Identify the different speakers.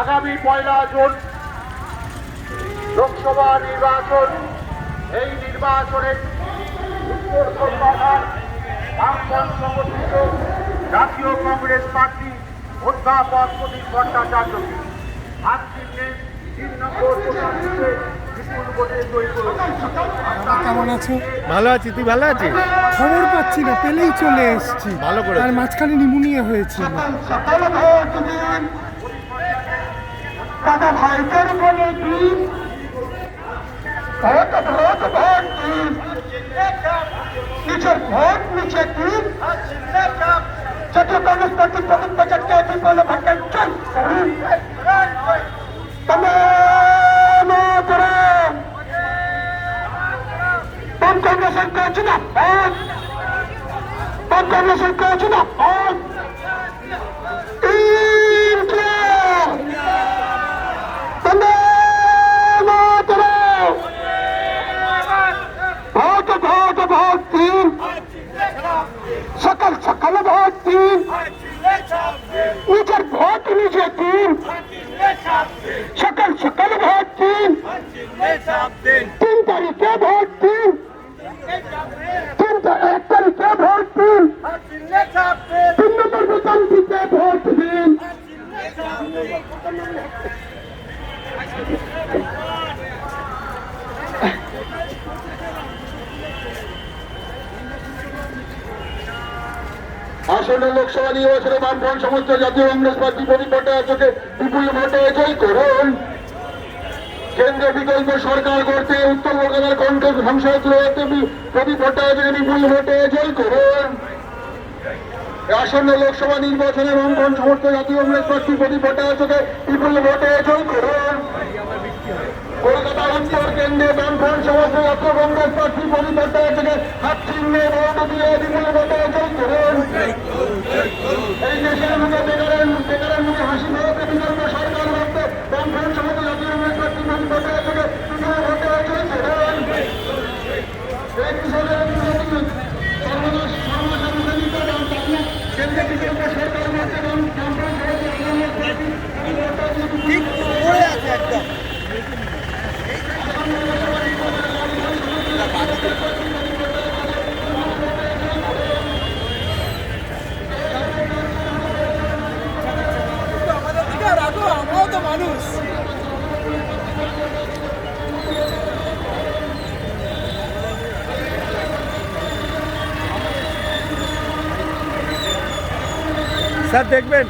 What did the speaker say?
Speaker 1: আগামী 1 জুন লোকসভা নির্বাচন। এই নির্বাচনে উত্তর কলকাতার বামপন্থী সমর্থিত জাতীয় কংগ্রেস পার্টি অধ্যাপক প্রদীপ ভট্টাচার্যকে হাত চিহ্নে 3 নম্বর প্রশাসনকে বিপুল ভোটে জয়ী করেছে।
Speaker 2: কেমন আছো?
Speaker 3: ভালো আছি, তুই ভালো আছিস?
Speaker 2: খবর পাচ্ছি না, পেলেই চলে এসেছি।
Speaker 3: ভালো করে।
Speaker 2: আর মাঝখানে নিমোনিয়া হয়েছিল।
Speaker 1: দাদা ভাইদের বলে দিন ভোট ভোট ভোট দিন, নিজের ভোট নিচে দিন। জাতীয় কংগ্রেস পার্টির প্রদীপ ভট্টাচার্যকে বিপুল ভোটে জয়ী করুন। বাম কংগ্রেসের কাছে না ভোট, বাম কংগ্রেসের কাছে না ভোট। ভোট ভোট ভোট দিন, সকাল সকাল ভোট দিন, নিজের ভোট নিজে দিন, সকাল সকাল ভোট দিন, 3 তারিখে ভোট দিন, 1 তারিখে ভোট দিন, 3 নম্বর ভোটান্তিতে ভোট দিন। আসন্ন লোকসভা নির্বাচনে বামফ্রন্ট সমস্ত জাতীয় কংগ্রেস পার্টি প্রদীপ ভট্টাচার্যকে বিপুল ভোটে জয়ী করুন। কেন্দ্রে বিকল্প সরকার করতে উত্তর কলকাতার কণ্ঠ সংসদ প্রদীপ ভট্টাচার্যকে বিপুল ভোটে জয়ী করুন। আসন্ন লোকসভা নির্বাচনে বামফ্রন্ট সমস্ত জাতীয় কংগ্রেস পার্টি প্রদীপ ভট্টাচার্যকে বিপুল ভোটে জয়ী করুন। কলকাতা উত্তর কেন্দ্রে বামফ্রন্ট সমস্ত জাতীয় কংগ্রেস প্রার্থী প্রদীপ ভট্টাচার্যকে হাত চিহ্নে ভোট দিয়ে বিপুল ভোটে জয়ী করুন। এই দেশের মুখে বেকারের মুখে হাসি ফেরাতে বিকল্প সরকার করতে বামফ্রন্ট সমস্ত জাতীয় কংগ্রেস প্রার্থী প্রদীপ ভট্টাচার্যকে বিপুল ভোটে জয়ী করুন। এই কৃষকের কেন্দ্রে বিকল্প সরকার করতে বামফ্রন্ট সমস্ত জাতীয় কংগ্রেস প্রার্থী
Speaker 2: ঠিক পড়ে আছে একদম। আমরাও তো মানুষ।
Speaker 3: স্যার দেখবেন।